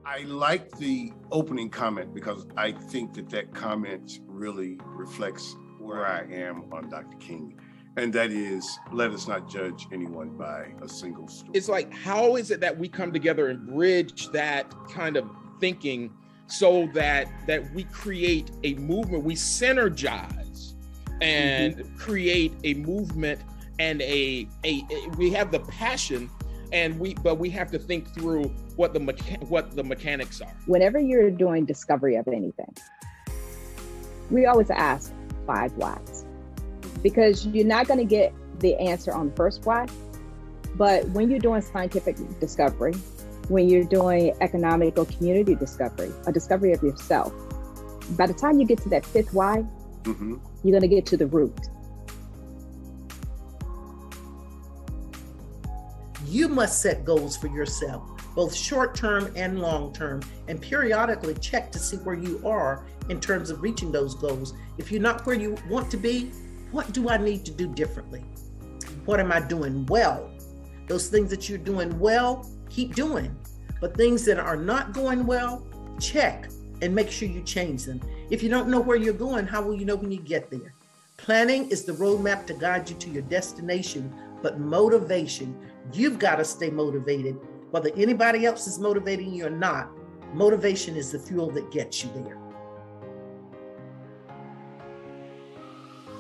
I like the opening comment because I think that comment really reflects where I am on Dr. King. And that is, let us not judge anyone by a single story. It's like, how is it that we come together and bridge that kind of thinking so that we create a movement, we synergize and create a movement and we have the passion, but we have to think through what the mechanics are. Whenever you're doing discovery of anything, we always ask 5 whys, because you're not going to get the answer on the first why. But when you're doing scientific discovery, when you're doing economic or community discovery, a discovery of yourself, by the time you get to that 5th why, you're going to get to the root. You must set goals for yourself, both short-term and long-term, and periodically check to see where you are in terms of reaching those goals. If you're not where you want to be, what do I need to do differently? What am I doing well? Those things that you're doing well, keep doing. But things that are not going well, check and make sure you change them. If you don't know where you're going, how will you know when you get there? Planning is the roadmap to guide you to your destination, but motivation, you've got to stay motivated. Whether anybody else is motivating you or not, motivation is the fuel that gets you there.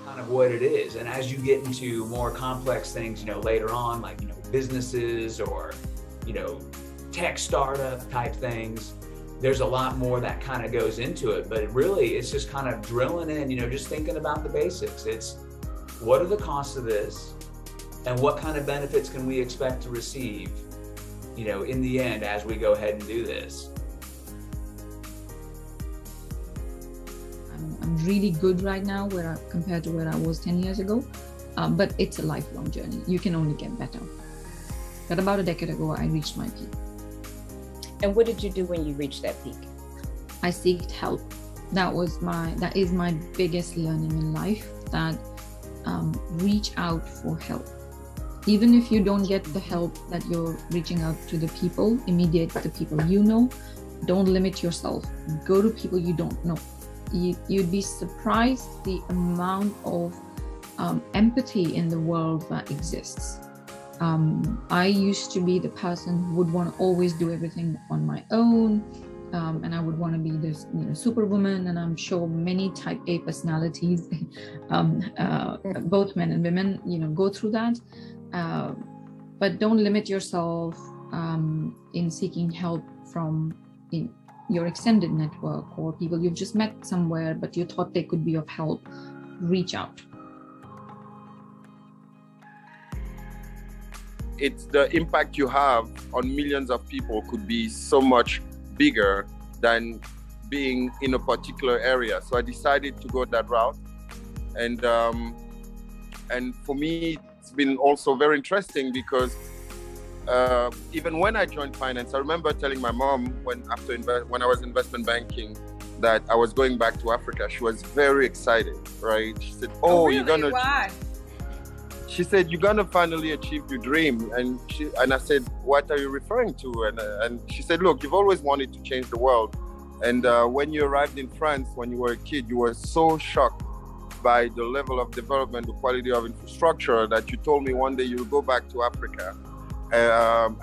Kind of what it is. And as you get into more complex things, later on, like, businesses or, tech startup type things, there's a lot more that kind of goes into it. But it's just kind of drilling in, just thinking about the basics. It's what are the costs of this and what kind of benefits can we expect to receive, in the end as we go ahead and do this. I'm really good right now compared to where I was 10 years ago, but it's a lifelong journey. You can only get better. But about a decade ago, I reached my peak. And what did you do when you reached that peak? I sought help. That is my biggest learning in life, that reach out for help. Even if you don't get the help that you're reaching out to the people, the people you know, don't limit yourself. Go to people you don't know. You'd be surprised the amount of empathy in the world that exists. I used to be the person who would want to always do everything on my own, and I would want to be this superwoman, and I'm sure many type A personalities, both men and women, go through that. But don't limit yourself in seeking help from your extended network or people you've just met somewhere, but you thought they could be of help. Reach out. It's the impact you have on millions of people could be so much bigger than being in a particular area. So I decided to go that route. And for me, it's been also very interesting because even when I joined finance, I remember telling my mom when I was investment banking that I was going back to Africa. She was very excited, right? She said, "Oh, really? You're gonna." Why? She said, "You're gonna finally achieve your dream." And I said, "What are you referring to?" And she said, "Look, you've always wanted to change the world. And when you arrived in France, when you were a kid, you were so shocked by the level of development, the quality of infrastructure, that you told me one day you'll go back to Africa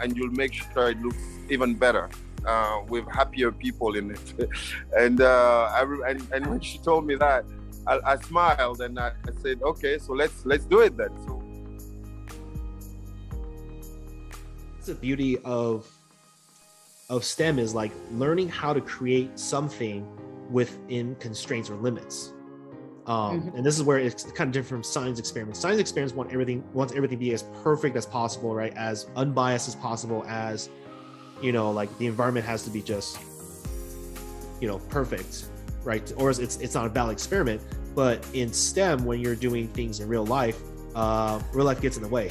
and you'll make sure it looks even better with happier people in it." And when she told me that, I smiled and I said, "Okay, so let's do it then." So the beauty of STEM is like learning how to create something within constraints or limits. And this is where it's kind of different from science experiments. Science experiments wants everything to be as perfect as possible, right? As unbiased as possible, as, like the environment has to be just, perfect, right? Or it's not a valid experiment. But in STEM, when you're doing things in real life gets in the way.